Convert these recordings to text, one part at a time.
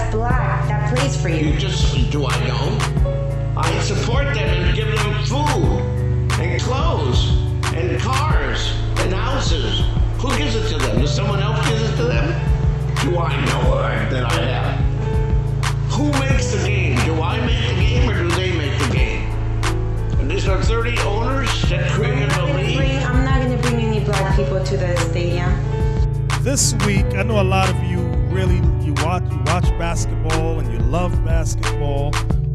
that's black that plays for you. Do I know? I support them and give them food and clothes and cars and houses. Who gives it to them? Does someone else give it to them? Do I know that I have? Who makes the game? Do I make the game or do they make the game? And these are 30 owners that created the league. I'm not going to bring any black people to the stadium. This week, I know a lot of you you watch basketball and you love basketball.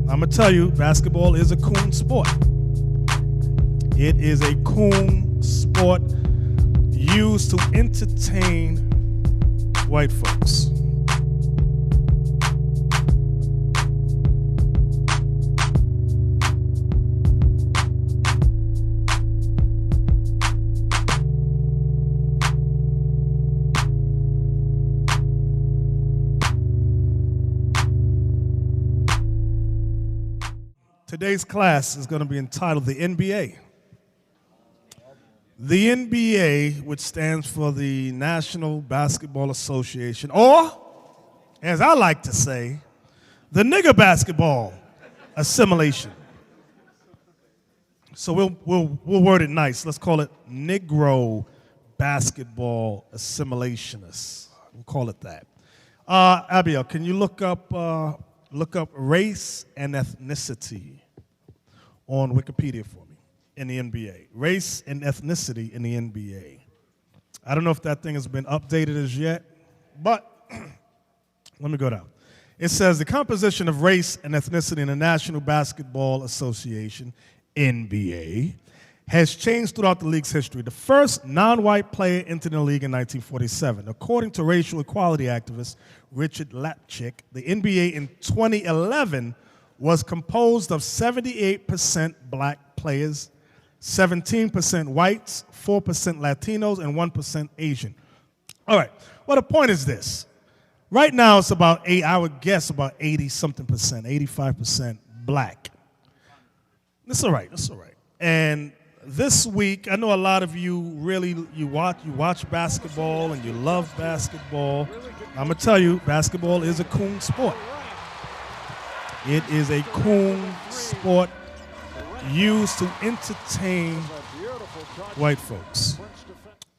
I'm going to tell you, basketball is a coon sport. It is a coon sport used to entertain white folks. Today's class is going to be entitled the NBA. The NBA, which stands for the National Basketball Association, or, as I like to say, the Nigger basketball assimilation. So we'll word it nice. Let's call it Negro basketball assimilationists. We'll call it that. Abiel, can you look up race and ethnicity on Wikipedia for me in the NBA? Race and ethnicity in the NBA. I don't know if that thing has been updated as yet, but let me go down. It says the composition of race and ethnicity in the National Basketball Association, NBA, has changed throughout the league's history. The first non-white player entered the league in 1947. According to racial equality activist Richard Lapchick, the NBA in 2011 was composed of 78% black players, 17% whites, 4% Latinos, and 1% Asian. All right, well, the point is this. Right now, it's about I would guess about 80-something percent, 85% black. That's all right, that's all right. And this week, I know a lot of you you watch basketball and you love basketball. I'm going to tell you, basketball is a coon sport. It is a coon sport used to entertain white folks.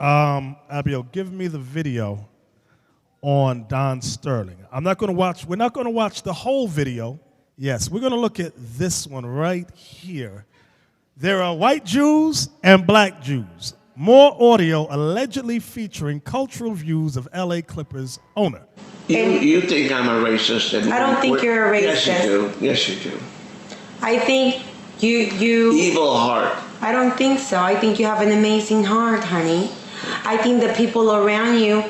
Abiel, give me the video on Don Sterling. We're not going to watch the whole video. Yes, we're going to look at this one right here. There are white Jews and black Jews. More audio allegedly featuring cultural views of LA Clippers owner. You think I'm a racist? And I don't think you're a racist. Yes, you do. Yes, you do. I think you... Evil heart. I don't think so. I think you have an amazing heart, honey. I think the people around you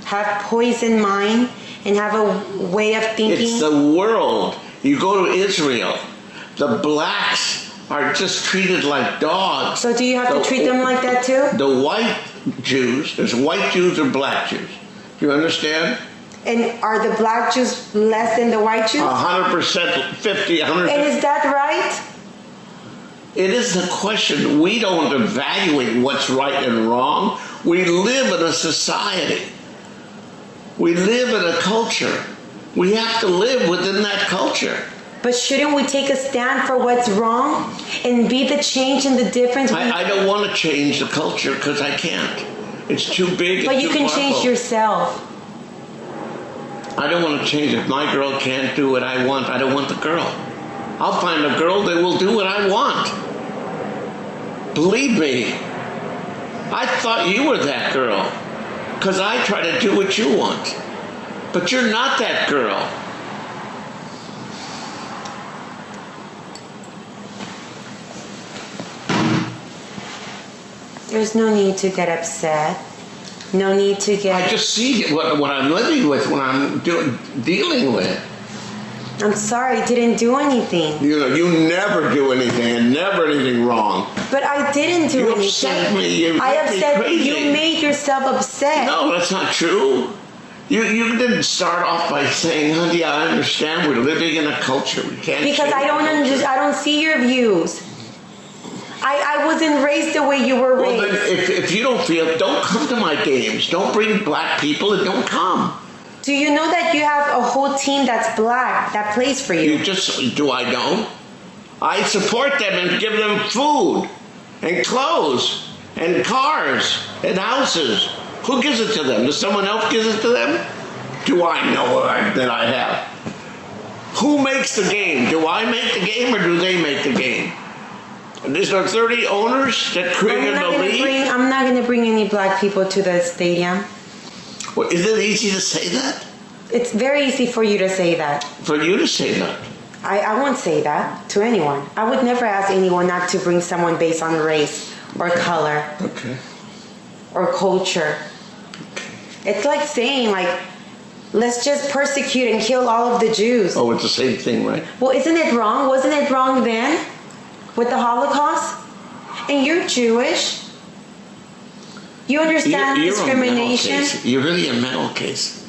have poisoned mind and have a way of thinking. It's the world. You go to Israel, the blacks are just treated like dogs. So do you have to treat them like that too? The white Jews, there's white Jews or black Jews. Do you understand? And are the black Jews less than the white Jews? 100%, 50, 100%. And is that right? It is the question. We don't evaluate what's right and wrong. We live in a society. We live in a culture. We have to live within that culture. But shouldn't we take a stand for what's wrong and be the change and the difference? I don't want to change the culture because I can't. It's too big. But you can change yourself. I don't want to change. If my girl can't do what I want, I don't want the girl. I'll find a girl that will do what I want. Believe me. I thought you were that girl because I try to do what you want. But you're not that girl. There's no need to get upset. No need to get... I just see what I'm living with, what I'm dealing with. I'm sorry, I didn't do anything. You never do anything and never anything wrong. But I didn't do anything. You upset me. You made yourself upset. No, that's not true. You didn't start off by saying, honey, I understand we're living in a culture. We can't because I don't see your views. I wasn't raised the way you were raised. Well, then if you don't feel, don't come to my games. Don't bring black people and don't come. Do you know that you have a whole team that's black that plays for you? Do I know? I support them and give them food and clothes and cars and houses. Who gives it to them? Does someone else give it to them? Do I know that I have? Who makes the game? Do I make the game or do they make the game? Is there 30 owners that created the league? I'm not going to bring any black people to the stadium. Well, is it easy to say that? It's very easy for you to say that. For you to say that? I won't say that to anyone. I would never ask anyone not to bring someone based on race or color. Okay. Or culture. Okay. It's like saying, like, let's just persecute and kill all of the Jews. Oh, it's the same thing, right? Well, isn't it wrong? Wasn't it wrong then with the Holocaust? And you're Jewish. You understand discrimination? You're really a mental case.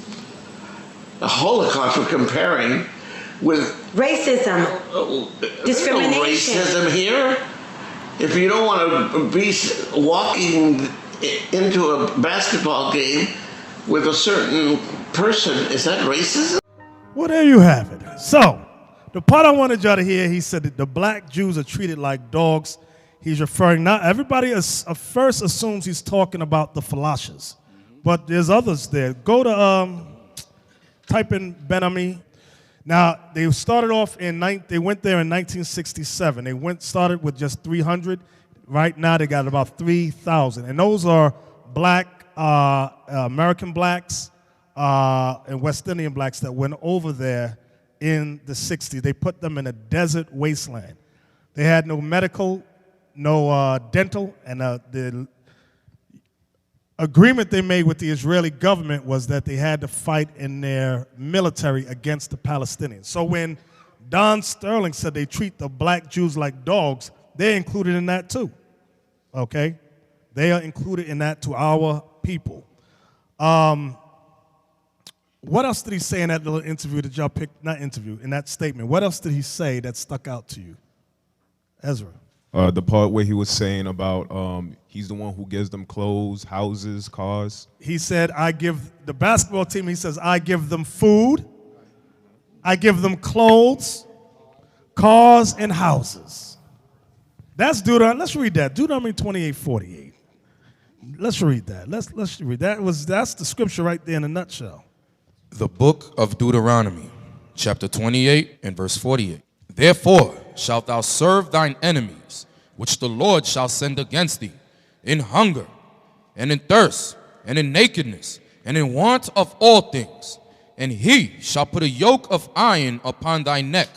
The Holocaust we're comparing with racism, discrimination. No racism here. If you don't want to be walking into a basketball game with a certain person, is that racism? Well, there you have it. So, the part I wanted y'all to hear, he said that the black Jews are treated like dogs. He's referring, not everybody first assumes he's talking about the Falashas, but there's others there. Go to, type in Ben-Ami. Now, they started off they went there in 1967. They started with just 300. Right now, they got about 3,000. And those are black, American blacks and West Indian blacks that went over there in the 60s. They put them in a desert wasteland. They had no medical, no dental, and the agreement they made with the Israeli government was that they had to fight in their military against the Palestinians. So when Don Sterling said they treat the black Jews like dogs, they're included in that too, okay? They are included in that to our people. What else did he say in that little interview that y'all picked, not interview, in that statement? What else did he say that stuck out to you? Ezra. The part where he was saying about he's the one who gives them clothes, houses, cars. He said, I give the basketball team, he says, I give them food, I give them clothes, cars, and houses. That's Deuteronomy. Let's read that. Deuteronomy 28:48. Let's read that. Let's read that. That's the scripture right there in a nutshell. The book of Deuteronomy, chapter 28 and verse 48. Therefore shalt thou serve thine enemies, which the Lord shall send against thee, in hunger, and in thirst, and in nakedness, and in want of all things. And he shall put a yoke of iron upon thy neck,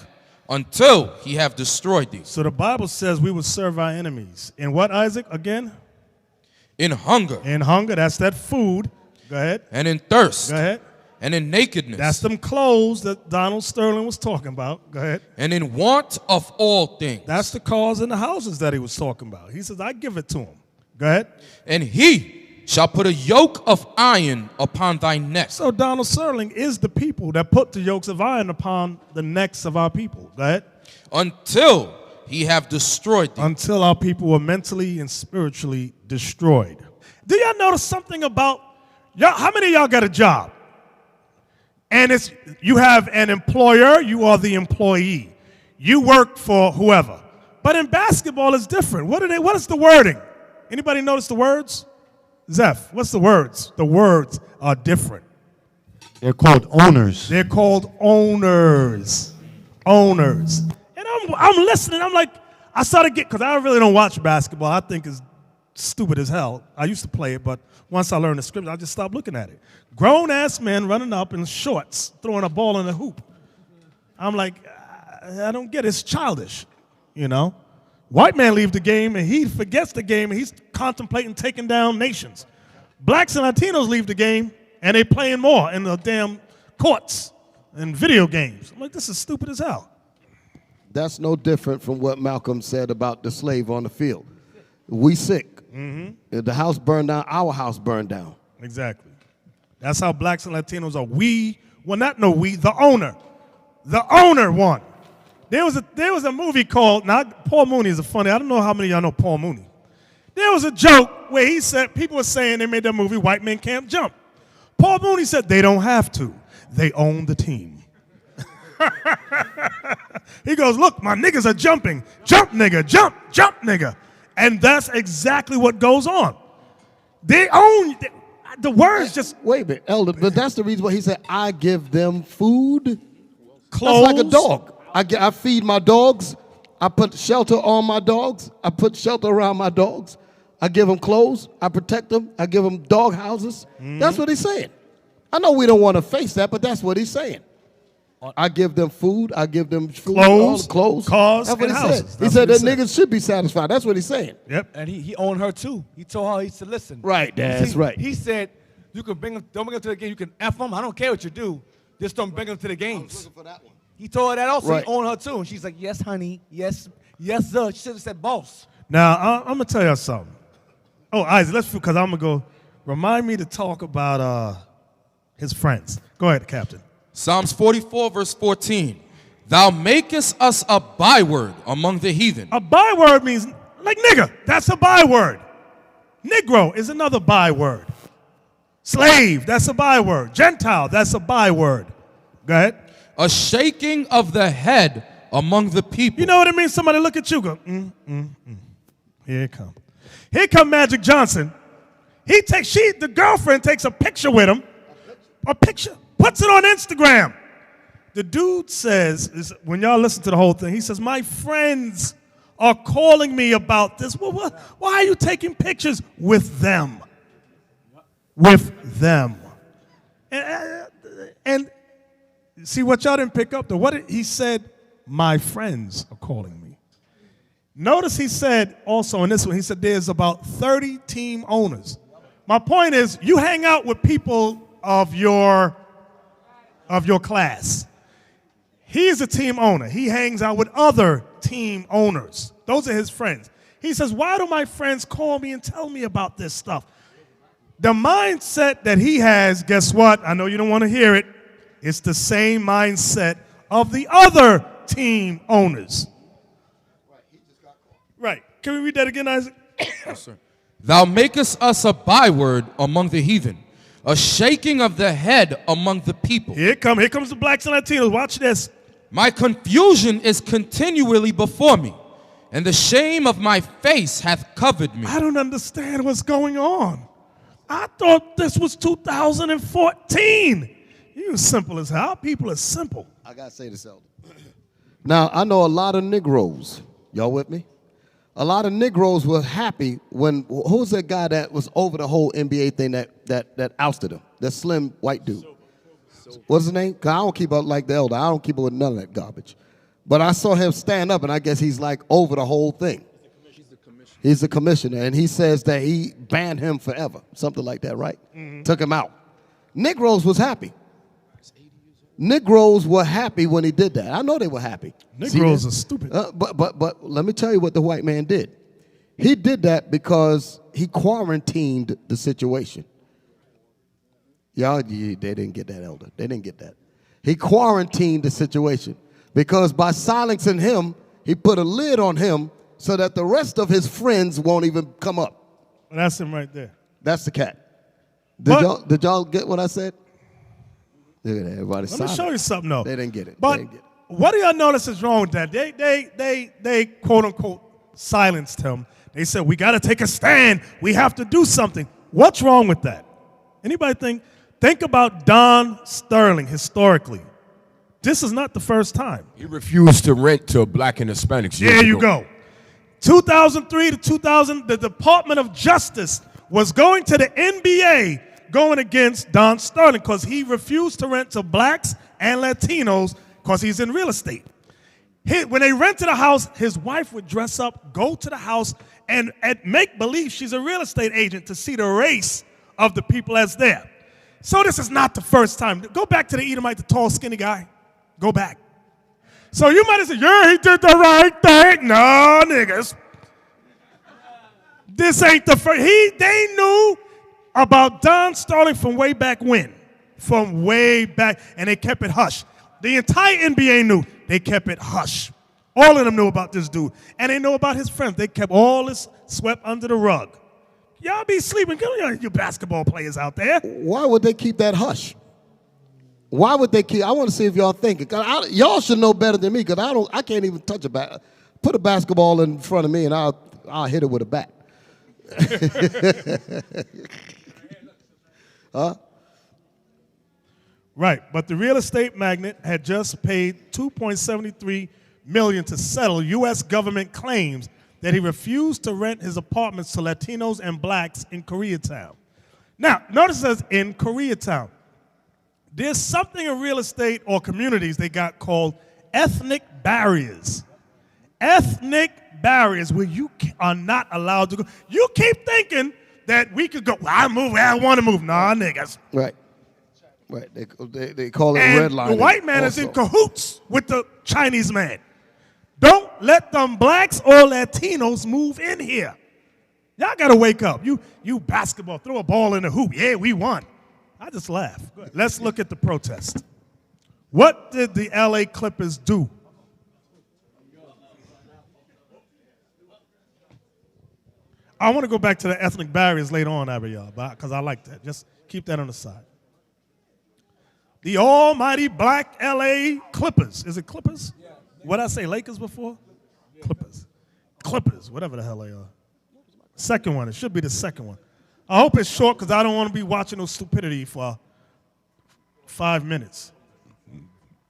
until he have destroyed thee. So the Bible says we will serve our enemies. In what, Isaac, again? In hunger. In hunger, that's that food. Go ahead. And in thirst. Go ahead. And in nakedness. That's them clothes that Donald Sterling was talking about. Go ahead. And in want of all things. That's the cars and the houses that he was talking about. He says, I give it to him. Go ahead. And he shall put a yoke of iron upon thy neck. So Donald Sterling is the people that put the yokes of iron upon the necks of our people. Go ahead. Until he have destroyed thee. Until our people were mentally and spiritually destroyed. Do y'all notice something about, y'all? How many of y'all got a job? And you have an employer, you are the employee. You work for whoever. But in basketball, it's different. What is the wording? Anybody notice the words? Zeph, what's the words? The words are different. They're called owners. They're called owners. Owners. And I'm listening. I'm like, I started because I really don't watch basketball. I think it's stupid as hell. I used to play it, but once I learned the script, I just stopped looking at it. Grown-ass men running up in shorts, throwing a ball in a hoop. I'm like, I don't get it. It's childish, you know? White man leaves the game, and he forgets the game, and he's contemplating taking down nations. Blacks and Latinos leave the game, and they playing more in the damn courts and video games. I'm like, this is stupid as hell. That's no different from what Malcolm said about the slave on the field. We sick. Mm-hmm. If the house burned down, our house burned down. Exactly. That's how blacks and Latinos are. The owner. The owner won. There was a movie called, Paul Mooney is I don't know how many of y'all know Paul Mooney. There was a joke where he said, people were saying they made that movie, White Men Can't Jump. Paul Mooney said, they don't have to. they own the team. He goes, look, my niggas are jumping. Jump, nigga, jump, jump, nigga. And that's exactly what goes on. They own, the words just. Wait a minute, Elder, but that's the reason why he said, I give them food. Clothes. That's like a dog. I feed my dogs. I put shelter on my dogs. I put shelter around my dogs. I give them clothes. I protect them. I give them dog houses. That's what he's saying. I know we don't want to face that, but that's what he's saying. I give them food. I give them food, clothes, cars, that's what and he houses. said. He said that niggas should be satisfied. That's what he's saying. Yep. And he owned her too. He told her, he said, listen. Right, that's right. He said, you can bring them, don't bring them to the game. You can F them. I don't care what you do. Just don't bring them to the games. For that one. He told her that also. Right. He owned her too. And she's like, yes, honey. Yes, yes, sir. She should have said boss. Now, I'm going to tell you something. Oh, Isaac, because I'm going to go. Remind me to talk about his friends. Go ahead, Captain. Psalms 44, verse 14. Thou makest us a byword among the heathen. A byword means, like nigger, that's a byword. Negro is another byword. Slave, that's a byword. Gentile, that's a byword. Go ahead. A shaking of the head among the people. You know what it means? Somebody look at you, go, Here it come. Here come Magic Johnson. The girlfriend takes a picture with him. A picture. Puts it on Instagram. The dude says, when y'all listen to the whole thing, he says, my friends are calling me about this. Well, why are you taking pictures with them? With them. And see what y'all didn't pick up, though. He said, my friends are calling me. Notice he said also in this one, he said there's about 30 team owners. My point is, you hang out with people of your class. He's a team owner. He hangs out with other team owners. Those are his friends. He says, why do my friends call me and tell me about this stuff? The mindset that he has, guess what? I know you don't want to hear it. It's the same mindset of the other team owners. Right. Can we read that again, Isaac? Yes, sir. Thou makest us a byword among the heathen, a shaking of the head among the people. Here comes the blacks and Latinos. Watch this. My confusion is continually before me, and the shame of my face hath covered me. I don't understand what's going on. I thought this was 2014. You simple as hell. People are simple. I got to say this, Elder. Now, I know a lot of Negroes. Y'all with me? A lot of Negroes were happy when, who's that guy that was over the whole NBA thing that ousted him? That slim white dude. What's his name? 'Cause I don't keep up like the Elder. I don't keep up with none of that garbage. But I saw him stand up, and I guess he's like over the whole thing. He's the commissioner, and he says that he banned him forever. Something like that, right? Mm-hmm. Took him out. Negroes was happy. Negroes were happy when he did that. I know they were happy. Negroes are stupid. But let me tell you what the white man did. He did that because he quarantined the situation. Y'all, they didn't get that, Elder. They didn't get that. He quarantined the situation because by silencing him, he put a lid on him so that the rest of his friends won't even come up. Well, that's him right there. That's the cat. Did y'all get what I said? Look at that, everybody. Let me show you something, though. They didn't get it. But what do y'all notice is wrong with that? They quote unquote silenced him. They said we got to take a stand. We have to do something. What's wrong with that? Anybody think about Don Sterling historically. This is not the first time. He refused to rent to black and Hispanics. There you go. 2003 to 2000, the Department of Justice was going to the NBA going against Don Sterling because he refused to rent to blacks and Latinos because he's in real estate. When they rented a house, his wife would dress up, go to the house, and make believe she's a real estate agent to see the race of the people that's there. So this is not the first time. Go back to the Edomite, the tall, skinny guy. Go back. So you might have said, yeah, he did the right thing. No, niggas. This ain't the first. They knew about Don Sterling from way back when. From way back. And they kept it hush. The entire NBA knew. They kept it hush. All of them knew about this dude. And they know about his friends. They kept all this swept under the rug. Y'all be sleeping. You basketball players out there. Why would they keep that hush? Why would they keep? I want to see if y'all think. Y'all should know better than me, because I can't even touch a bat. Put a basketball in front of me and I'll hit it with a bat. Huh? Right, but the real estate magnate had just paid $2.73 million to settle U.S. government claims that he refused to rent his apartments to Latinos and blacks in Koreatown. Now, notice it says in Koreatown. There's something in real estate or communities they got called ethnic barriers. Ethnic barriers where you are not allowed to go. You keep thinking that we could go, well, I move where I want to move. Nah, niggas. Right. Right. They call it and redlining. The white man also is in cahoots with the Chinese man. Don't let them blacks or Latinos move in here. Y'all got to wake up. You basketball, throw a ball in the hoop. Yeah, we won. I just laugh. Let's look at the protest. What did the LA Clippers do? I want to go back to the ethnic barriers later on, Abiel, because I like that. Just keep that on the side. The almighty black LA Clippers. Is it Clippers? Yeah. What did I say, Lakers before? Yeah. Clippers. Clippers, whatever the hell they are. Second one. It should be the second one. I hope it's short because I don't want to be watching no stupidity for 5 minutes.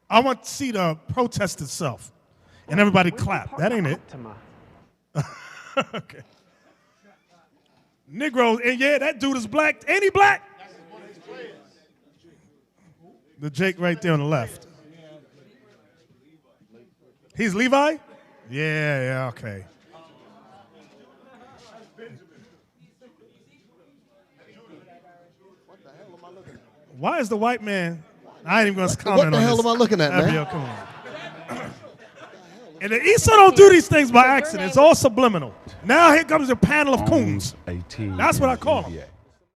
I want to see the protest itself. And everybody clap. That ain't it. Okay. Negroes, and yeah, that dude is black. Ain't he black? The Jake right there on the left. He's Levi? Yeah, okay. Why is the white man? I ain't even going to comment on this. What the hell am I looking at, man? Abiel, come on. And the East don't do these things by accident. It's all subliminal. Now here comes a panel of coons. That's what I call them.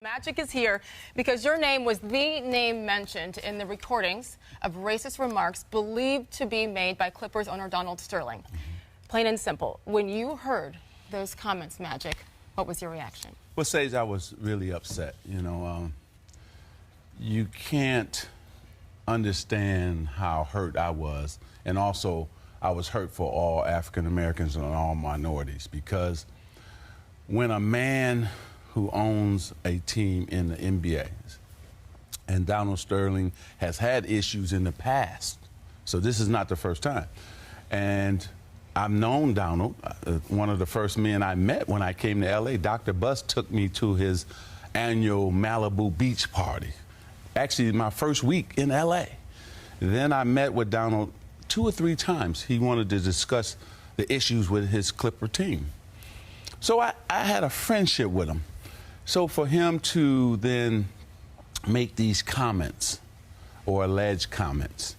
Magic is here because your name was the name mentioned in the recordings of racist remarks believed to be made by Clippers owner Donald Sterling. Plain and simple. When you heard those comments, Magic, what was your reaction? Well, Sage, I was really upset. You can't understand how hurt I was, and also I was hurt for all African Americans and all minorities, because when a man who owns a team in the NBA, and Donald Sterling has had issues in the past, so this is not the first time. And I've known Donald. One of the first men I met when I came to LA, Dr. Buss took me to his annual Malibu beach party. Actually, my first week in LA. Then I met with Donald 2 or 3 times. He wanted to discuss the issues with his Clipper team. So I had a friendship with him. So for him to then make these comments or alleged comments.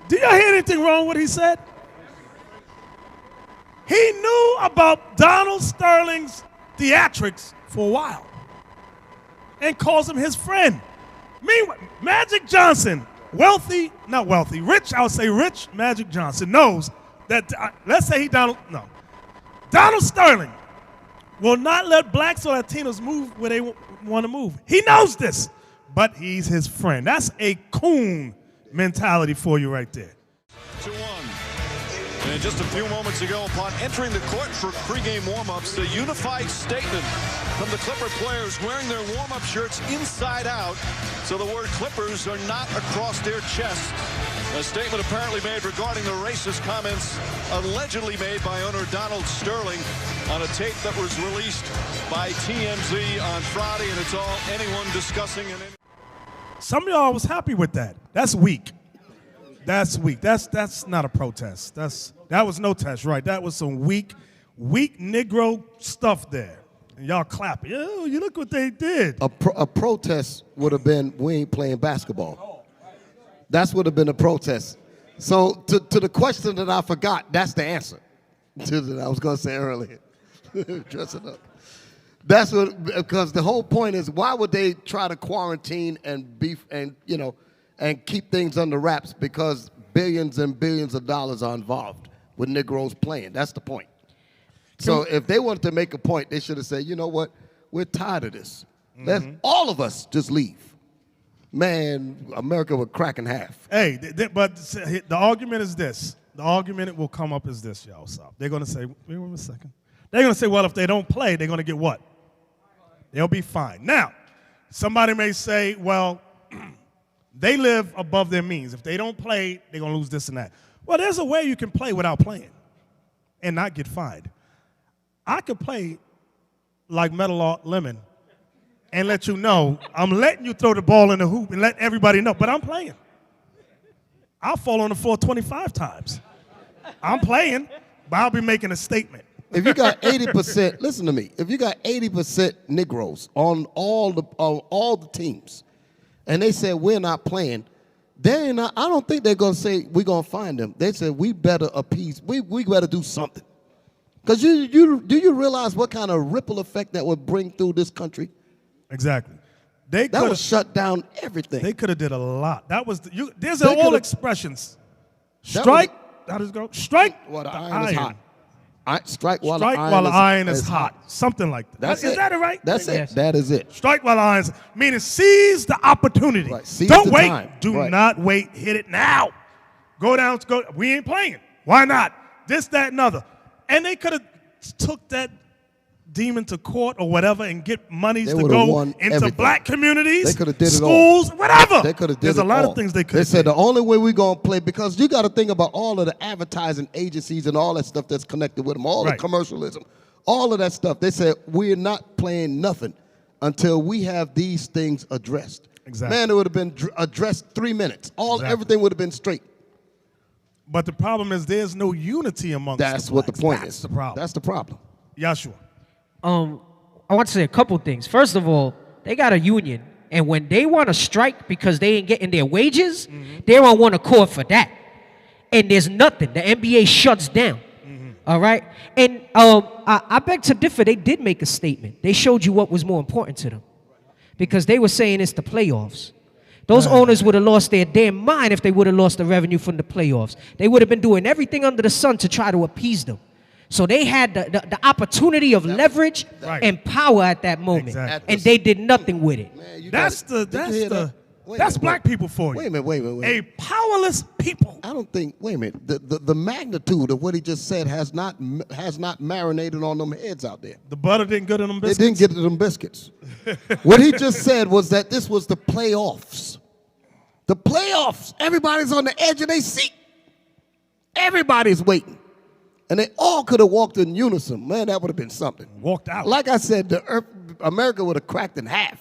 Did y'all hear anything wrong with what he said? He knew about Donald Sterling's theatrics for a while and calls him his friend. Meanwhile, Magic Johnson, rich, I would say rich Magic Johnson knows that, let's say Donald Sterling will not let blacks or Latinos move where they want to move. He knows this, but he's his friend. That's a coon mentality for you right there. 2-1. And just a few moments ago, upon entering the court for pregame warm-ups, the unified statement from the Clipper players wearing their warm-up shirts inside out, so the word Clippers are not across their chest. A statement apparently made regarding the racist comments allegedly made by owner Donald Sterling on a tape that was released by TMZ on Friday, and it's all anyone discussing. Some of y'all was happy with that. That's weak. That's weak. That's not a protest. That was no test, right? That was some weak Negro stuff there. And y'all clapping. Yo, you look what they did. A protest would have been, we ain't playing basketball. That's would have been a protest. So to the question that I forgot, that's the answer to that I was going to say earlier. Dressing up. That's what, because the whole point is, why would they try to quarantine and beef and keep things under wraps? Because billions and billions of dollars are involved with Negroes playing. That's the point. So if they wanted to make a point, they should have said, you know what, we're tired of this. Let's all of us just leave. man, America would crack in half. Hey, but the argument is this. The argument will come up is this, y'all. So they're going to say, wait a second. They're going to say, well, if they don't play, they're going to get what? They'll be fine. Now, somebody may say, well, they live above their means. If they don't play, they're going to lose this and that. Well, there's a way you can play without playing and not get fined. I could play like Metal Art Lemon and let you know I'm letting you throw the ball in the hoop and let everybody know, but I'm playing. I'll fall on the floor 25 times. I'm playing, but I'll be making a statement. If you got 80%, listen to me. If you got 80% Negroes on all the teams, and they said we're not playing, I don't think they're gonna say we're gonna find them. They said we better appease. We better do something. Because do you realize what kind of ripple effect that would bring through this country? Exactly. That would shut down everything. They could have did a lot. That was there's all expressions. Strike. How does it go? Strike while the iron is hot. Strike while the iron is hot. Something like that. Is that right? That's it. That is it. Strike while the iron is, meaning seize the opportunity. Right. Seize Don't the wait. time. Do not wait. Hit it now. Go down. We ain't playing. Why not? This, that, and other. And they could have took that demon to court or whatever and get monies to go into everything. Black communities, they could have did schools, it all. Whatever. They could have did There's it a lot all. of things they could have They said the only way we're going to play, because you got to think about all of the advertising agencies and all that stuff that's connected with them, all the commercialism, all of that stuff. They said we're not playing nothing until we have these things addressed. Exactly. Man, it would have been addressed 3 minutes. Everything would have been straight. But the problem is there's no unity amongst That's the what the blacks. point That's is. the problem. That's the problem. Yashua. I want to say a couple things. First of all, they got a union, and when they want to strike because they ain't getting their wages, they're on one accord for that. And there's nothing. The NBA shuts down. All right? And I beg to differ. They did make a statement. They showed you what was more important to them, because they were saying it's the playoffs. Those owners would have lost their damn mind if they would have lost the revenue from the playoffs. They would have been doing everything under the sun to try to appease them. So they had the opportunity of leverage and power at that moment, Exactly. and they did nothing with it. Man, That's black people for you. Wait a minute. A powerless people. I don't think. Wait a minute. The magnitude of what he just said has not marinated on them heads out there. The butter didn't get in them biscuits. It didn't get to them biscuits. What he just said was that this was the playoffs. The playoffs. Everybody's on the edge of their seat. Everybody's waiting. And they all could have walked in unison. Man, that would have been something. Walked out. Like I said, America would have cracked in half.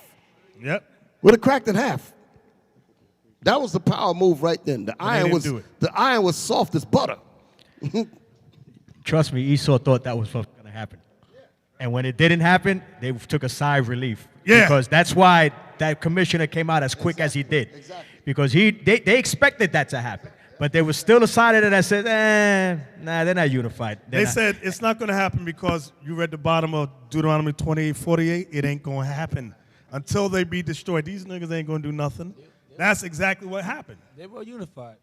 Yep. Would have cracked in half. That was the power move right then. The iron was soft as butter. Trust me, Esau thought that was what's going to happen. And when it didn't happen, they took a sigh of relief. Yeah. Because that's why that commissioner came out as quick as he did. Exactly. Because they expected that to happen. But there was still a side of it that said, nah, they're not unified. They said it's not going to happen because you read the bottom of Deuteronomy 28:48. It ain't going to happen until they be destroyed. These niggas ain't going to do nothing. That's exactly what happened. They were unified.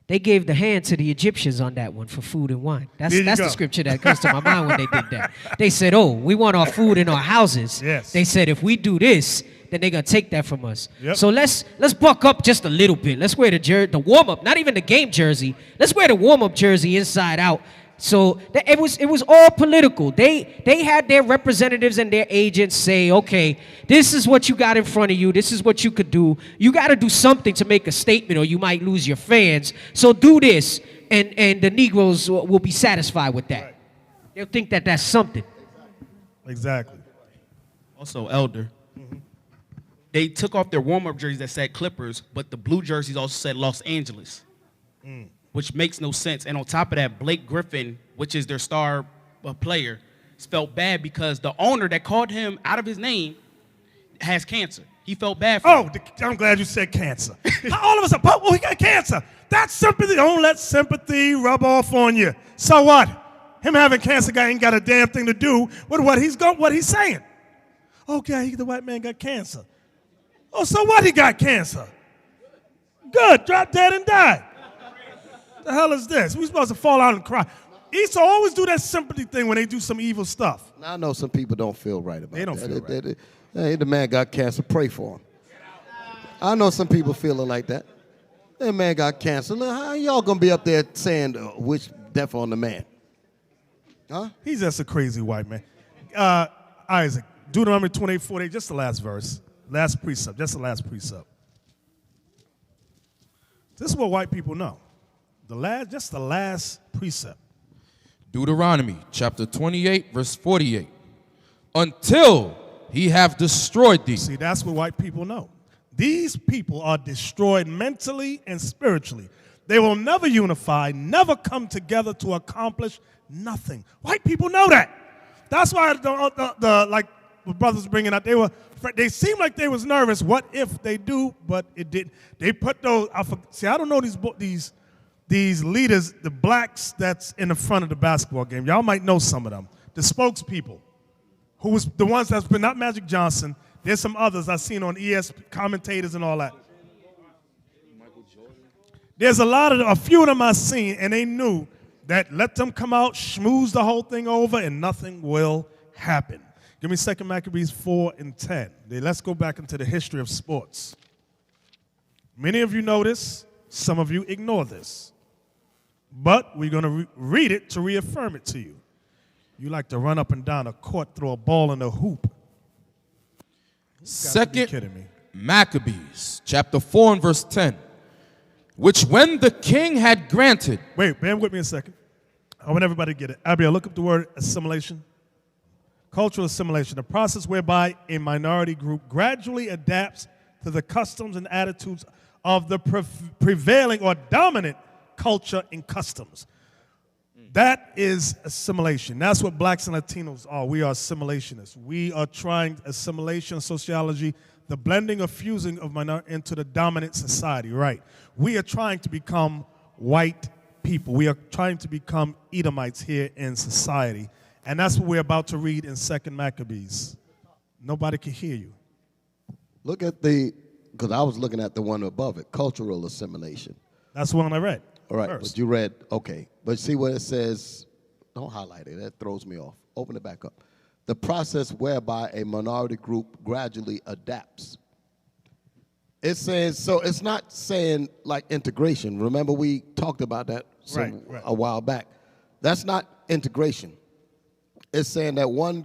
They gave the hand to the Egyptians on that one for food and wine. That's the scripture that comes to my mind when they did that. They said, oh, we want our food in our houses. Yes. They said, if we do this, then they're going to take that from us. Yep. So let's buck up just a little bit. Let's wear the warm-up, not even the game jersey. Let's wear the warm-up jersey inside out. So it was all political. They had their representatives and their agents say, okay, this is what you got in front of you. This is what you could do. You got to do something to make a statement or you might lose your fans. So do this, and the Negroes will be satisfied with that. Right. They'll think that that's something. Exactly. Also, Elder, they took off their warm-up jerseys that said Clippers, but the blue jerseys also said Los Angeles. Which makes no sense. And on top of that, Blake Griffin, which is their star player, felt bad because the owner that called him out of his name has cancer. He felt bad for him. I'm glad you said cancer. All of us are, he got cancer. That's sympathy. Don't let sympathy rub off on you. So what? Him having cancer guy ain't got a damn thing to do with what he's saying. Okay, the white man got cancer. Oh, so what? He got cancer. Good. Drop dead and die. The hell is this? We supposed to fall out and cry. Esau always do that sympathy thing when they do some evil stuff. I know some people don't feel right about it. They don't feel right. Hey, the man got cancer. Pray for him. I know some people feeling like that. That man got cancer. Look, how y'all gonna be up there saying which death on the man? Huh? He's just a crazy white man. Isaac, Deuteronomy 28:48, just the last verse. Last precept, just the last precept. This is what white people know. Just the last precept. Deuteronomy chapter 28, verse 48. Until he have destroyed thee. See, that's what white people know. These people are destroyed mentally and spiritually. They will never unify, never come together to accomplish nothing. White people know that. That's why like the brothers bringing up, they seemed like they was nervous. What if they do? But it did. They put those. I don't know these leaders, the blacks that's in the front of the basketball game. Y'all might know some of them. The spokespeople, who was the ones that's been, not Magic Johnson. There's some others I've seen on ES commentators and all that. There's a few of them I've seen, and they knew that let them come out, schmooze the whole thing over, and nothing will happen. Give me 2 Maccabees 4:10. Let's go back into the history of sports. Many of you know this. Some of you ignore this. But we're going to read it to reaffirm it to you. You like to run up and down a court, throw a ball in a hoop. 2 Maccabees, chapter 4 and verse 10. Which when the king had granted. Wait, bear with me a second. I want everybody to get it. Abiel, look up the word assimilation. Cultural assimilation, a process whereby a minority group gradually adapts to the customs and attitudes of the prevailing or dominant culture and customs. That is assimilation. That's what blacks and Latinos are. We are assimilationists. We are trying assimilation, sociology, the blending or fusing of minority into the dominant society, right? We are trying to become white people. We are trying to become Edomites here in society. And that's what we're about to read in 2 Maccabees. Nobody can hear you. Look at because I was looking at the one above it, cultural assimilation. That's the one I read. All right, first. but you read, okay. But see what it says, don't highlight it, that throws me off. Open it back up. The process whereby a minority group gradually adapts. It says, so it's not saying like integration. Remember we talked about that a while back. That's not integration. It's saying that one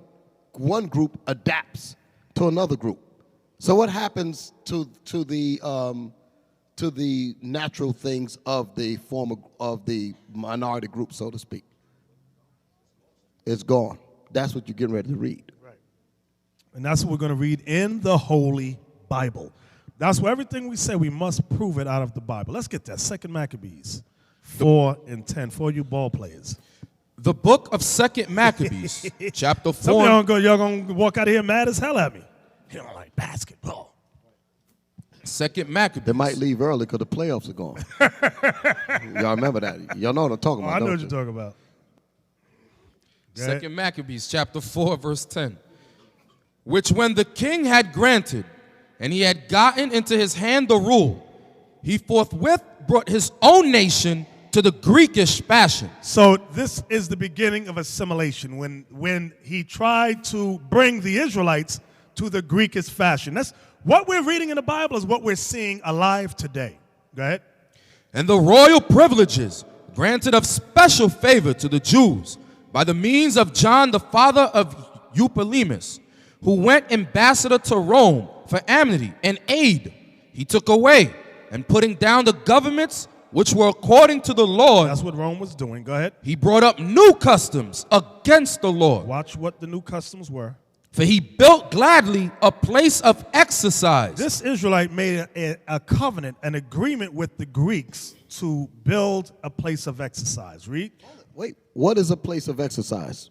group adapts to another group. So what happens to the natural things of the minority group, so to speak? It's gone. That's what you're getting ready to read. Right. And that's what we're going to read in the Holy Bible. That's where everything we say, we must prove it out of the Bible. Let's get that. 2 Maccabees 4:10 for you ball players. The book of 2 Maccabees, chapter 4. Some of y'all going to walk out of here mad as hell at me. You don't like basketball. 2 Maccabees. They might leave early because the playoffs are gone. Y'all remember that? Y'all know what I'm talking about, I know don't what you? you're talking about. 2 Maccabees, chapter 4, verse 10. Which when the king had granted, and he had gotten into his hand the rule, he forthwith brought his own nation to the Greekish fashion. So this is the beginning of assimilation, when he tried to bring the Israelites to the Greekish fashion. That's what we're reading in the Bible is what we're seeing alive today. Go ahead. And the royal privileges granted of special favor to the Jews by the means of John, the father of Eupolemus, who went ambassador to Rome for amity and aid, he took away, and putting down the governments which were according to the Lord. That's what Rome was doing. Go ahead. He brought up new customs against the Lord. Watch what the new customs were. For he built gladly a place of exercise. This Israelite made a covenant, an agreement with the Greeks to build a place of exercise. Read. Wait, what is a place of exercise?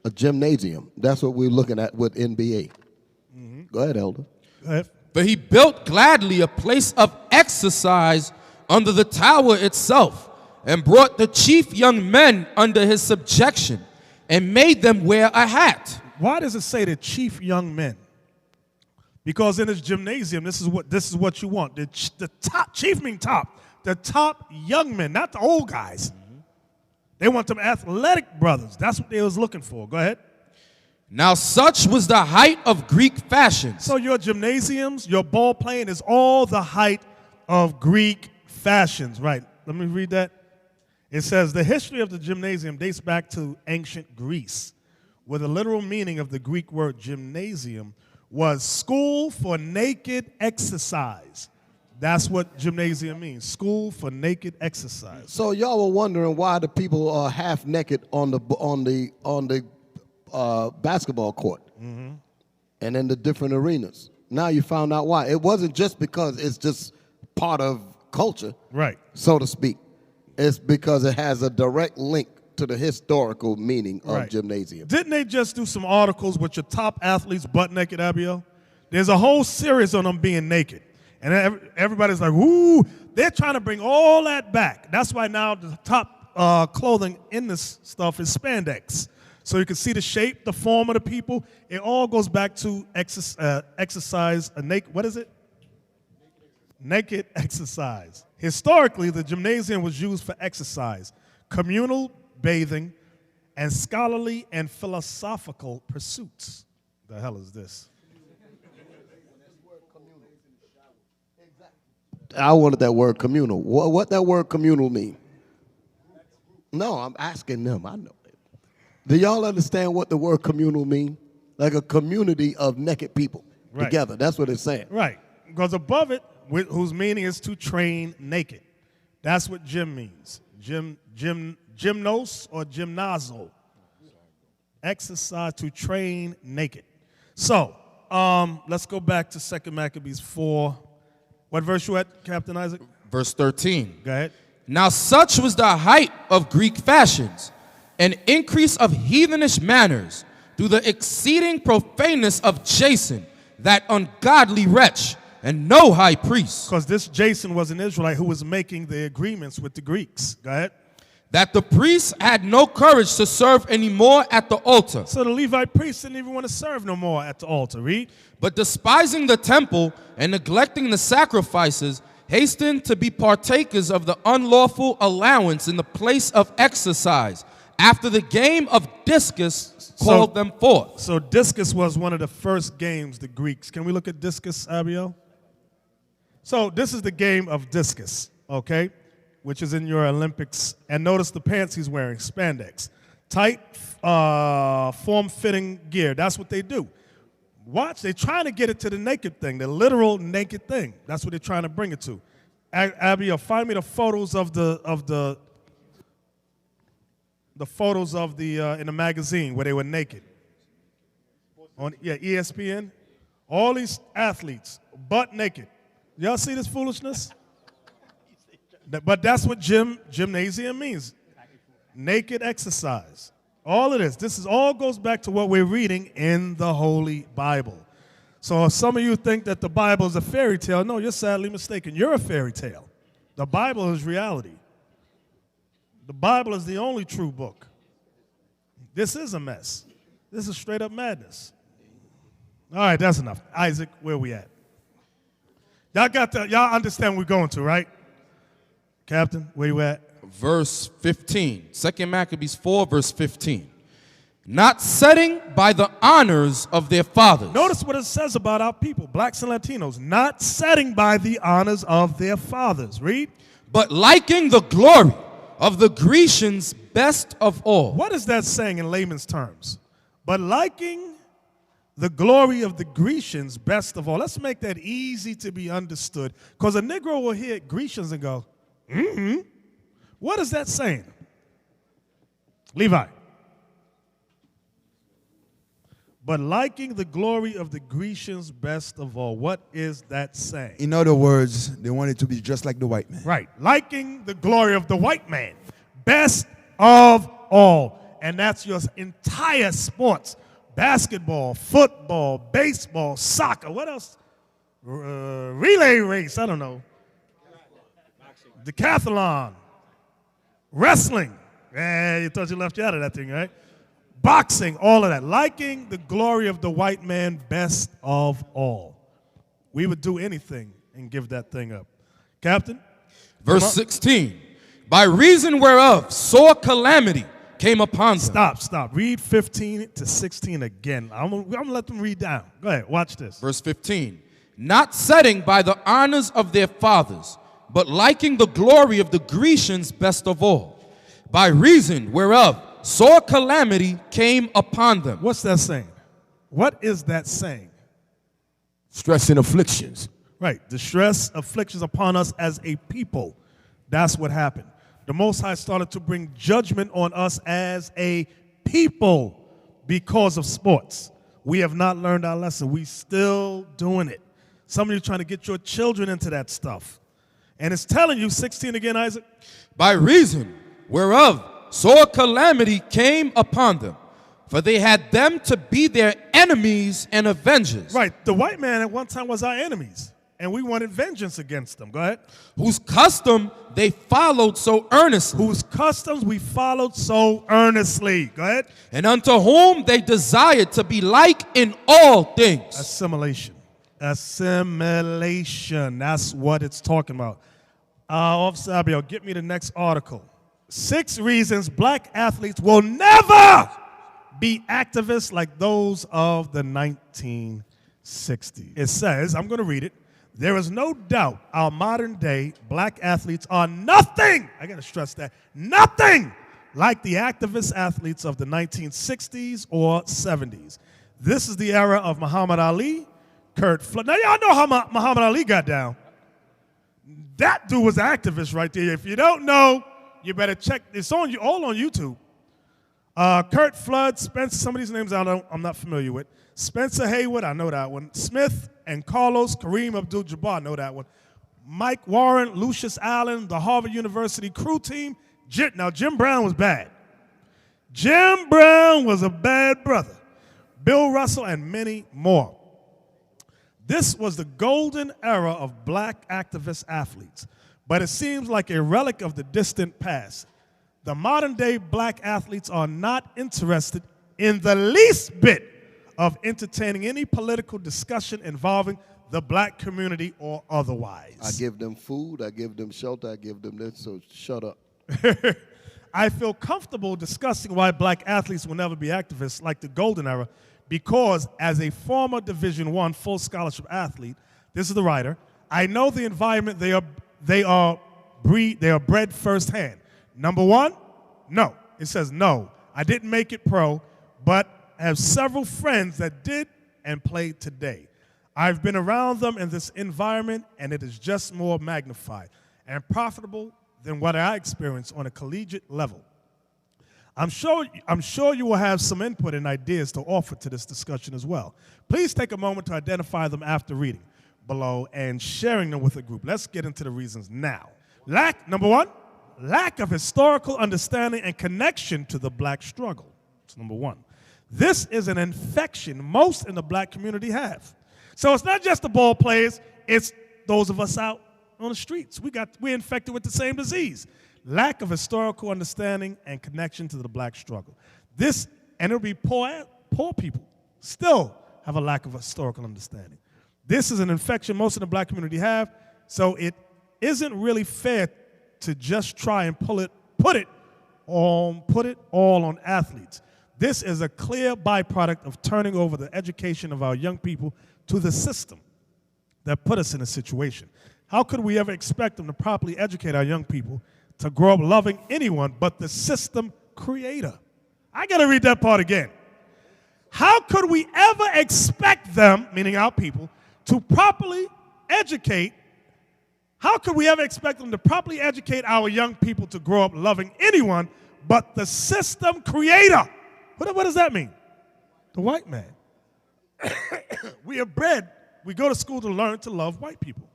A gymnasium. That's what we're looking at with NBA. Mm-hmm. Go ahead, Elder. Go ahead. For he built gladly a place of exercise under the tower itself, and brought the chief young men under his subjection, and made them wear a hat. Why does it say the chief young men? Because in his gymnasium, this is what you want. The top, chief mean top. The top young men, not the old guys. Mm-hmm. They want them athletic brothers. That's what they was looking for. Go ahead. Now such was the height of Greek fashion. So your gymnasiums, your ball playing is all the height of Greek fashions. Right. Let me read that. It says, the history of the gymnasium dates back to ancient Greece, where the literal meaning of the Greek word gymnasium was school for naked exercise. That's what gymnasium means, school for naked exercise. So y'all were wondering why the people are half naked on the basketball court and in the different arenas. Now you found out why. It wasn't just because it's just part of culture, right, so to speak. It's because it has a direct link to the historical meaning of Right. gymnasium. Didn't they just do some articles with your top athletes butt naked, Abiel? There's a whole series on them being naked. And everybody's like, ooh, they're trying to bring all that back. That's why now the top clothing in this stuff is spandex. So you can see the shape, the form of the people. It all goes back to exercise, what is it? Naked exercise. Historically, the gymnasium was used for exercise, communal bathing, and scholarly and philosophical pursuits. The hell is this? I wanted that word communal. What that word communal mean? No, I'm asking them. I know it. Do y'all understand what the word communal mean? Like a community of naked people Right. together. That's what it's saying. Right. Because above it, whose meaning is to train naked. That's what gym means. Gymnos or gymnazo. Exercise to train naked. So, let's go back to 2 Maccabees 4. What verse you at, Captain Isaac? Verse 13. Go ahead. Now such was the height of Greek fashions, an increase of heathenish manners, through the exceeding profaneness of Jason, that ungodly wretch, and no high priest. Because this Jason was an Israelite who was making the agreements with the Greeks. Go ahead. That the priests had no courage to serve anymore at the altar. So the Levite priests didn't even want to serve no more at the altar. Read. But despising the temple and neglecting the sacrifices, hastened to be partakers of the unlawful allowance in the place of exercise, after the game of discus called them forth. So discus was one of the first games, the Greeks. Can we look at discus, Abiel? So this is the game of discus, okay, which is in your Olympics. And notice the pants he's wearing, spandex. Tight, form-fitting gear. That's what they do. Watch, they're trying to get it to the naked thing, the literal naked thing. That's what they're trying to bring it to. Abiel, find me the photos of the photos of the in the magazine where they were naked. On ESPN, all these athletes butt naked. Y'all see this foolishness? But that's what gymnasium means. Naked exercise. All of this all goes back to what we're reading in the Holy Bible. So if some of you think that the Bible is a fairy tale, no, you're sadly mistaken. You're a fairy tale. The Bible is reality. The Bible is the only true book. This is a mess. This is straight up madness. All right, that's enough. Isaac, where we at? Y'all understand what we're going to, right? Captain, where you at? Verse 15. 2 Maccabees 4, verse 15. Not setting by the honors of their fathers. Notice what it says about our people, blacks and Latinos. Not setting by the honors of their fathers. Read. But liking the glory of the Grecians best of all. What is that saying in layman's terms? But liking the glory of the Grecians best of all. Let's make that easy to be understood. Because a Negro will hear Grecians and go, mm-hmm. What is that saying? Levi. But liking the glory of the Grecians best of all. What is that saying? In other words, they wanted to be just like the white man. Right. Liking the glory of the white man best of all. And that's your entire sports. Basketball, football, baseball, soccer. What else? Relay race. I don't know. Decathlon. Wrestling. You thought you left you out of that thing, right? Boxing, all of that. Liking the glory of the white man best of all. We would do anything and give that thing up. Captain? Verse 16. By reason whereof sore calamity came upon them. Stop. Read 15 to 16 again. I'm gonna let them read down. Go ahead, watch this. Verse 15. Not setting by the honors of their fathers, but liking the glory of the Grecians best of all, by reason whereof sore calamity came upon them. What's that saying? What is that saying? Stress and afflictions. Right. Distress, afflictions upon us as a people. That's what happened. The Most High started to bring judgment on us as a people because of sports. We have not learned our lesson. We still doing it. Some of you trying to get your children into that stuff. And it's telling you, 16 again, Isaac. By reason whereof sore calamity came upon them, for they had them to be their enemies and avengers. Right. The white man at one time was our enemies, and we wanted vengeance against them. Go ahead. Whose custom they followed so earnestly. Whose customs we followed so earnestly. Go ahead. And unto whom they desired to be like in all things. Assimilation. Assimilation. That's what it's talking about. Officer Abiel, get me the next article. 6 reasons black athletes will never be activists like those of the 1960s. It says, I'm going to read it. There is no doubt our modern day black athletes are nothing, I got to stress that, nothing like the activist athletes of the 1960s or 70s. This is the era of Muhammad Ali, Kurt Flood. Now, y'all know how Muhammad Ali got down. That dude was an activist right there. If you don't know, you better check. It's on you all on YouTube. Kurt Flood, Spencer, some of these names I'm not familiar with. Spencer Haywood, I know that one. Smith and Carlos, Kareem Abdul-Jabbar, I know that one. Mike Warren, Lucius Allen, the Harvard University crew team. Now, Jim Brown was bad. Jim Brown was a bad brother. Bill Russell and many more. This was the golden era of black activist athletes, but it seems like a relic of the distant past. The modern day black athletes are not interested in the least bit of entertaining any political discussion involving the black community or otherwise. I give them food, I give them shelter, I give them this, so shut up. I feel comfortable discussing why black athletes will never be activists like the golden era because as a former Division I full scholarship athlete, this is the writer, I know the environment they are bred firsthand. Number one, no. It says no. I didn't make it pro, but have several friends that did and played today. I've been around them in this environment, and it is just more magnified and profitable than what I experienced on a collegiate level. I'm sure you will have some input and ideas to offer to this discussion as well. Please take a moment to identify them after reading below and sharing them with a group. Let's get into the reasons now. Number one, lack of historical understanding and connection to the black struggle. That's number one. This is an infection most in the black community have. So it's not just the ball players, it's those of us out on the streets. We're infected with the same disease. Lack of historical understanding and connection to the black struggle. And it'll be poor people still have a lack of historical understanding. This is an infection most of the black community have, so it isn't really fair to just try and put it all on athletes. This is a clear byproduct of turning over the education of our young people to the system that put us in a situation. How could we ever expect them to properly educate our young people to grow up loving anyone but the system creator? I got to read that part again. How could we ever expect them, meaning our people, to properly educate? How could we ever expect them to properly educate our young people to grow up loving anyone but the system creator? What does that mean? The white man. We are bred, we go to school to learn to love white people.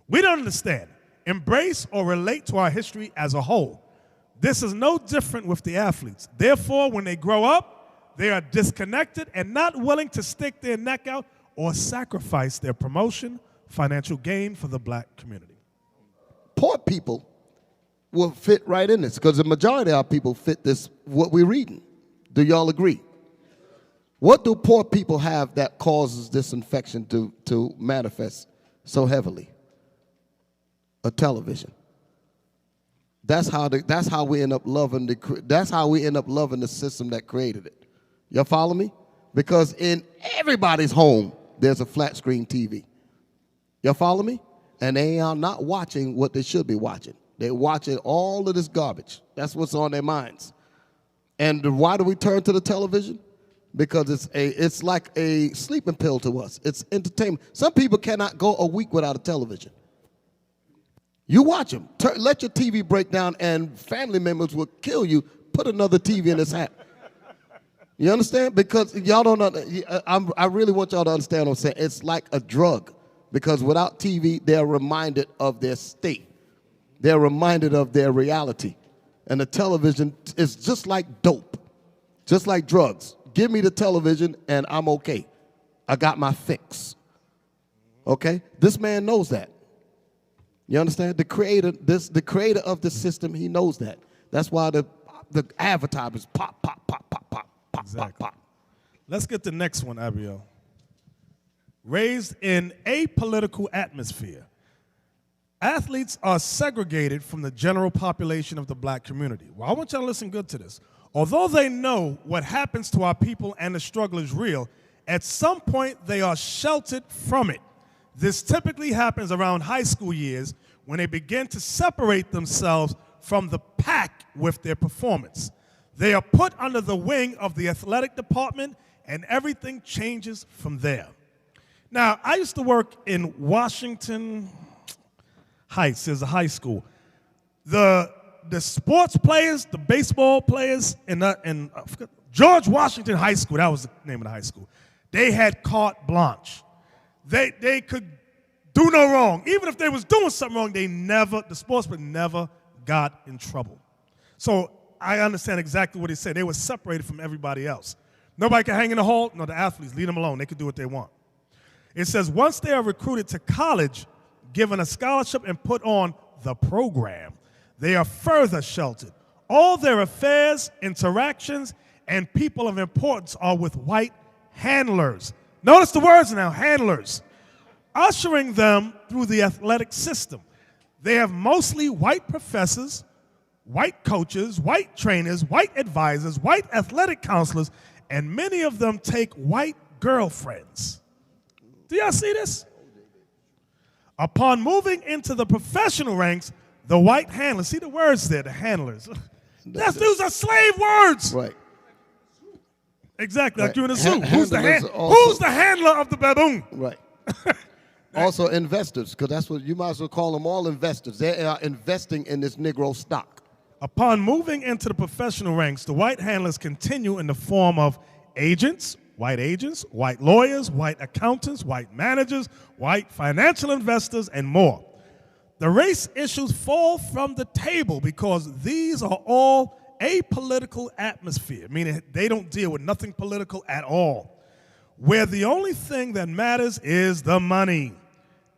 We don't understand, embrace, or relate to our history as a whole. This is no different with the athletes. Therefore, when they grow up, they are disconnected and not willing to stick their neck out or sacrifice their promotion, financial gain for the black community. Poor people will fit right in this because the majority of our people fit this, what we're reading. Do y'all agree? What do poor people have that causes this infection to manifest so heavily? A television. That's how we end up loving the system that created it. Y'all follow me? Because in everybody's home, there's a flat screen TV. Y'all follow me? And they are not watching what they should be watching. They're watching all of this garbage. That's what's on their minds. And why do we turn to the television? Because it's like a sleeping pill to us. It's entertainment. Some people cannot go a week without a television. You watch them. Let your TV break down, and family members will kill you. Put another TV in his hat. You understand? Because y'all don't know. I really want y'all to understand what I'm saying. It's like a drug. Because without TV, they're reminded of their state. They're reminded of their reality. And the television is just like dope, just like drugs. Give me the television and I'm okay. I got my fix. Okay? This man knows that. You understand? The creator of the system, he knows that. That's why the advertisers pop, pop, pop, pop, pop, pop, Exactly. pop, pop. Let's get the next one, Abiel. Raised in a political atmosphere, athletes are segregated from the general population of the black community. Well, I want y'all to listen good to this. Although they know what happens to our people and the struggle is real, at some point they are sheltered from it. This typically happens around high school years when they begin to separate themselves from the pack with their performance. They are put under the wing of the athletic department and everything changes from there. Now, I used to work in Washington Heights. There's a high school. The sports players, the baseball players in George Washington High School, that was the name of the high school, they had carte blanche. They could do no wrong. Even if they was doing something wrong, the sportsmen never got in trouble. So I understand exactly what he said. They were separated from everybody else. Nobody can hang in the hall. No, the athletes, leave them alone. They can do what they want. It says once they are recruited to college, given a scholarship and put on the program, they are further sheltered. All their affairs, interactions, and people of importance are with white handlers. Notice the words now, handlers, ushering them through the athletic system. They have mostly white professors, white coaches, white trainers, white advisors, white athletic counselors, and many of them take white girlfriends. Do y'all see this? Upon moving into the professional ranks, the white handlers, see the words there, the handlers. Those are slave words. Right. Exactly, Right. like you in a suit. Who's the handler of the baboon? Right. Also investors, because that's what you might as well call them all investors. They are investing in this Negro stock. Upon moving into the professional ranks, the white handlers continue in the form of agents, white lawyers, white accountants, white managers, white financial investors, and more. The race issues fall from the table because these are all apolitical atmosphere, meaning they don't deal with nothing political at all, where the only thing that matters is the money.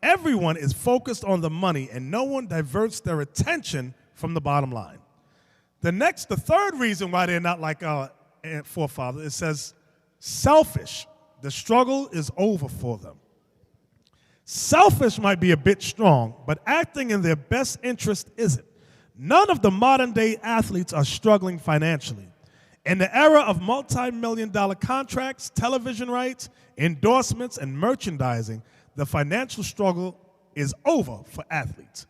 Everyone is focused on the money and no one diverts their attention from the bottom line. The third reason why they're not like our forefathers, it says selfish. The struggle is over for them. Selfish might be a bit strong, but acting in their best interest isn't. None of the modern-day athletes are struggling financially. In the era of multi-million-dollar contracts, television rights, endorsements, and merchandising, the financial struggle is over for athletes.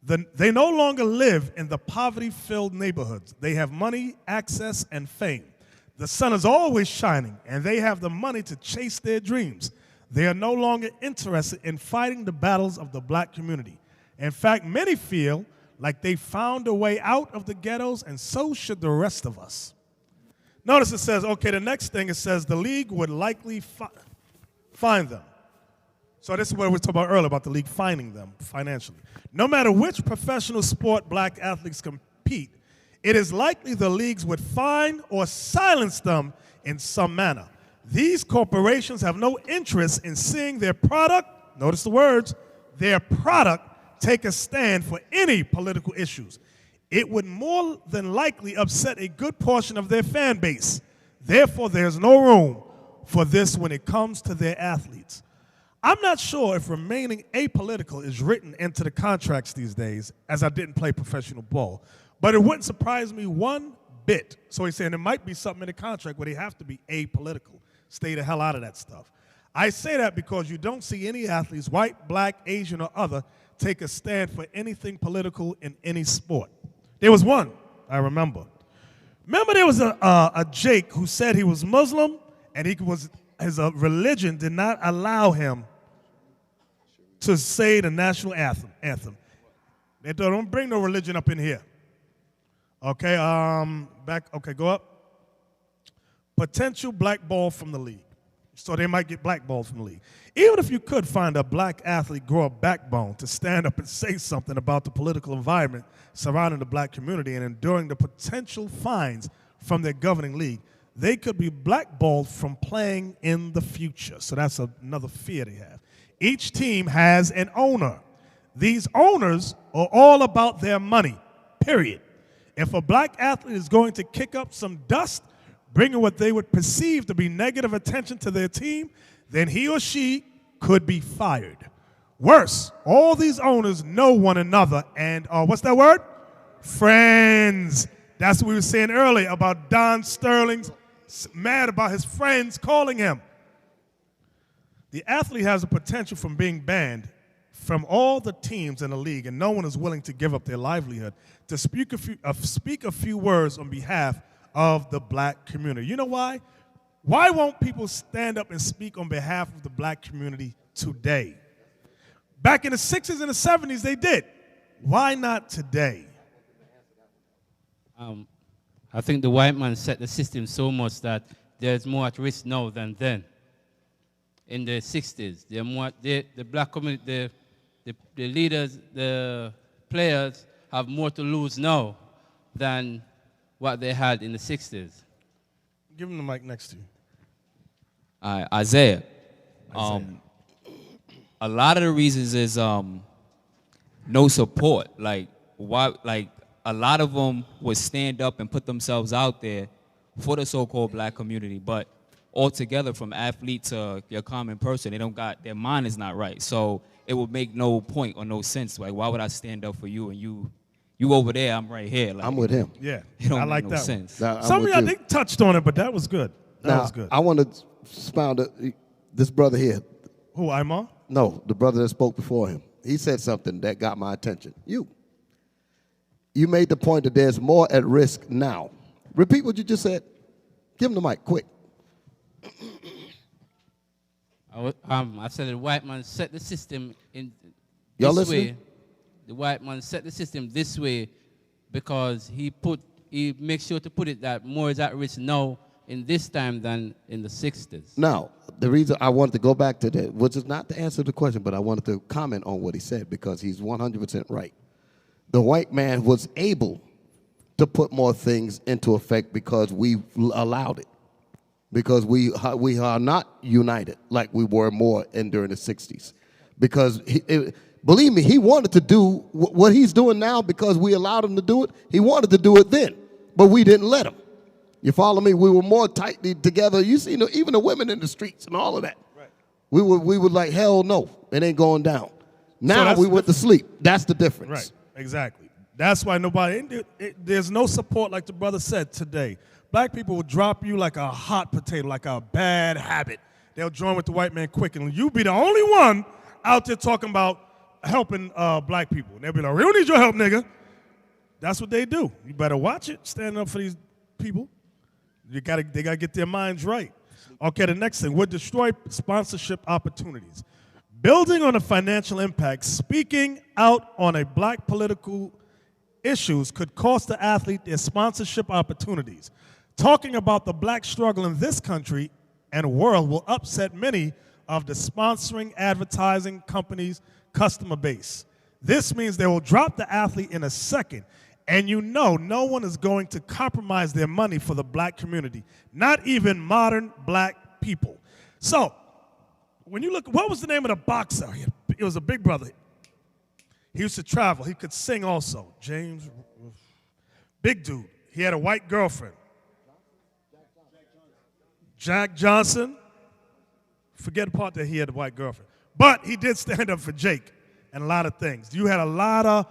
They no longer live in the poverty-filled neighborhoods. They have money, access, and fame. The sun is always shining, and they have the money to chase their dreams. They are no longer interested in fighting the battles of the black community. In fact, many feel like they found a way out of the ghettos, and so should the rest of us. Notice it says, okay, the next thing it says, the league would likely find them. So this is what we were talking about earlier, about the league finding them financially. No matter which professional sport black athletes compete, it is likely the leagues would find or silence them in some manner. These corporations have no interest in seeing their product, notice the words, their product take a stand for any political issues. It would more than likely upset a good portion of their fan base. Therefore, there's no room for this when it comes to their athletes. I'm not sure if remaining apolitical is written into the contracts these days, as I didn't play professional ball. But it wouldn't surprise me one bit. So he's saying there might be something in the contract where they have to be apolitical. Stay the hell out of that stuff. I say that because you don't see any athletes, white, black, Asian, or other, take a stand for anything political in any sport. There was one, I remember. Remember there was a Jake who said he was Muslim and his religion did not allow him to say the national anthem. They thought, don't bring no religion up in here. Okay, go up. Potential blackball from the league. So they might get blackballed from the league. Even if you could find a black athlete grow a backbone to stand up and say something about the political environment surrounding the black community and enduring the potential fines from their governing league, they could be blackballed from playing in the future. So that's another fear they have. Each team has an owner. These owners are all about their money, period. If a black athlete is going to kick up some dust, bringing what they would perceive to be negative attention to their team, then he or she could be fired. Worse, all these owners know one another and are, what's that word? Friends. That's what we were saying earlier about Don Sterling's mad about his friends calling him. The athlete has the potential from being banned from all the teams in the league, and no one is willing to give up their livelihood to speak a few words on behalf of the black community. You know why? Why won't people stand up and speak on behalf of the black community today? Back in the 60s and the 70s, they did. Why not today? I think the white man set the system so much that there's more at risk now than then. In the 60s, the black community, the leaders, the players have more to lose now than what they had in the 60s. Give him the mic next to you. Isaiah. A lot of the reasons is no support. Like a lot of them would stand up and put themselves out there for the so-called black community, but altogether, from athlete to your common person, their mind is not right. So it would make no point or no sense. Like, why would I stand up for you and you over there, I'm right here. Like, I'm with him. Yeah, it don't I make like no that sense. Now, Some of y'all, they touched on it, but that was good. That was good. I want to expound this brother here. Who, Imar? No, the brother that spoke before him. He said something that got my attention. You made the point that there's more at risk now. Repeat what you just said. Give him the mic, quick. I said the white man set the system in Y'all this listening? way. The white man set the system this way because he makes sure to put it that more is at risk now in this time than in the 60s. Now, the reason I wanted to go back to that, which is not to answer the question, but I wanted to comment on what he said because he's 100% right. The white man was able to put more things into effect because we allowed it. Because we are not united like we were more during the 60s. Because, believe me, he wanted to do what he's doing now because we allowed him to do it. He wanted to do it then, but we didn't let him. You follow me? We were more tightly together. You see, even the women in the streets and all of that. Right. We were like, hell no, it ain't going down. Now we went to sleep. That's the difference. Right, exactly. That's why there's no support like the brother said today. Black people will drop you like a hot potato, like a bad habit. They'll join with the white man quick, and you be the only one out there talking about helping black people. And they'll be like, we don't need your help, nigga. That's what they do. You better watch it, standing up for these people. They gotta get their minds right. Okay, the next thing, would destroy sponsorship opportunities. Building on the financial impact, speaking out on a black political issues could cost the athlete their sponsorship opportunities. Talking about the black struggle in this country and world will upset many of the sponsoring advertising companies' customer base. This means they will drop the athlete in a second, and no one is going to compromise their money for the black community, not even modern black people. So, when you look, what was the name of the boxer? It was a big brother. He used to travel. He could sing also. James, big dude. He had a white girlfriend. Jack Johnson. Forget the part that he had a white girlfriend. But he did stand up for Jake and a lot of things. You had a lot of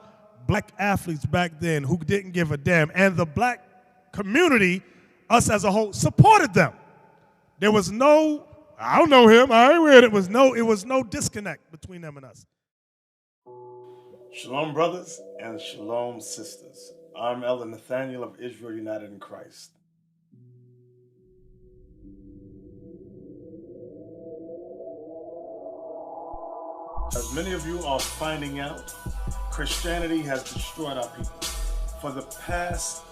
black athletes back then who didn't give a damn. And the black community, us as a whole, supported them. There was no, I don't know him, I ain't weird. It was no disconnect between them and us. Shalom, brothers, and shalom, sisters. I'm Elder Nathaniel of Israel United in Christ. As many of you are finding out, Christianity has destroyed our people. For the past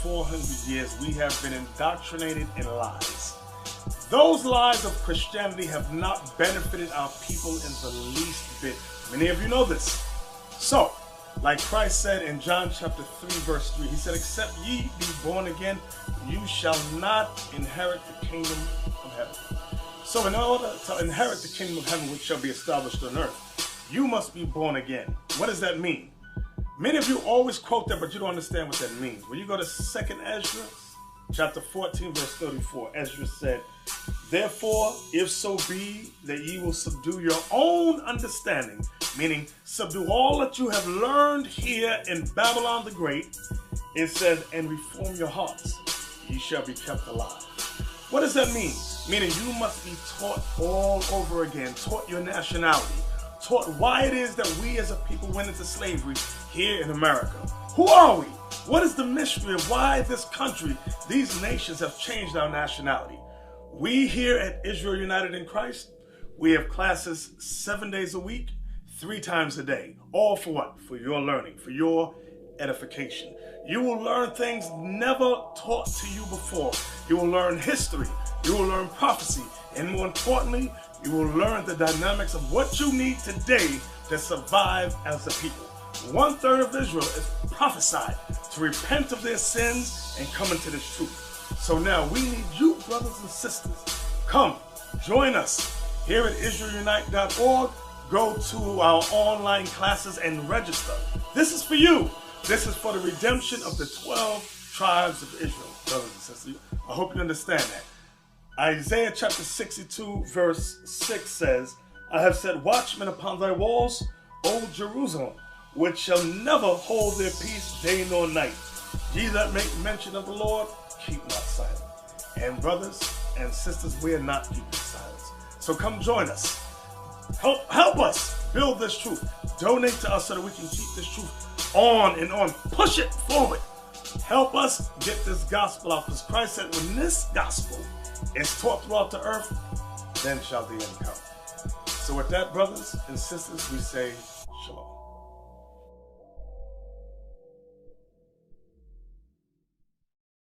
400 years, we have been indoctrinated in lies. Those lies of Christianity have not benefited our people in the least bit. Many of you know this. So, like Christ said in John chapter 3, verse 3, he said, except ye be born again, you shall not inherit the kingdom of heaven. So in order to inherit the kingdom of heaven, which shall be established on earth, you must be born again. What does that mean? Many of you always quote that, but you don't understand what that means. When you go to 2nd Ezra, chapter 14, verse 34, Ezra said, therefore, if so be that ye will subdue your own understanding, meaning subdue all that you have learned here in Babylon the Great, it says, and reform your hearts, ye shall be kept alive. What does that mean? Meaning you must be taught all over again, taught your nationality, taught why it is that we as a people went into slavery here in America. Who are we? What is the mystery of why this country, these nations have changed our nationality? We here at Israel United in Christ, we have classes 7 days a week, 3 times a day. All for what? For your learning, for your edification. You will learn things never taught to you before. You will learn history. You will learn prophecy. And more importantly, you will learn the dynamics of what you need today to survive as a people. 1/3 of Israel is prophesied to repent of their sins and come into this truth. So now we need you, brothers and sisters. Come, join us here at IsraelUnite.org. Go to our online classes and register. This is for you. This is for the redemption of the 12 tribes of Israel, brothers and sisters. I hope you understand that. Isaiah chapter 62, verse 6 says, I have set watchmen upon thy walls, O Jerusalem, which shall never hold their peace day nor night. Ye that make mention of the Lord, keep not silent. And brothers and sisters, we are not keeping silence. So come join us. Help us build this truth. Donate to us so that we can keep this truth on and on. Push it forward. Help us get this gospel out, because Christ said when this gospel is taught throughout the earth, then shall the end come. So with that, brothers and sisters, we say shalom.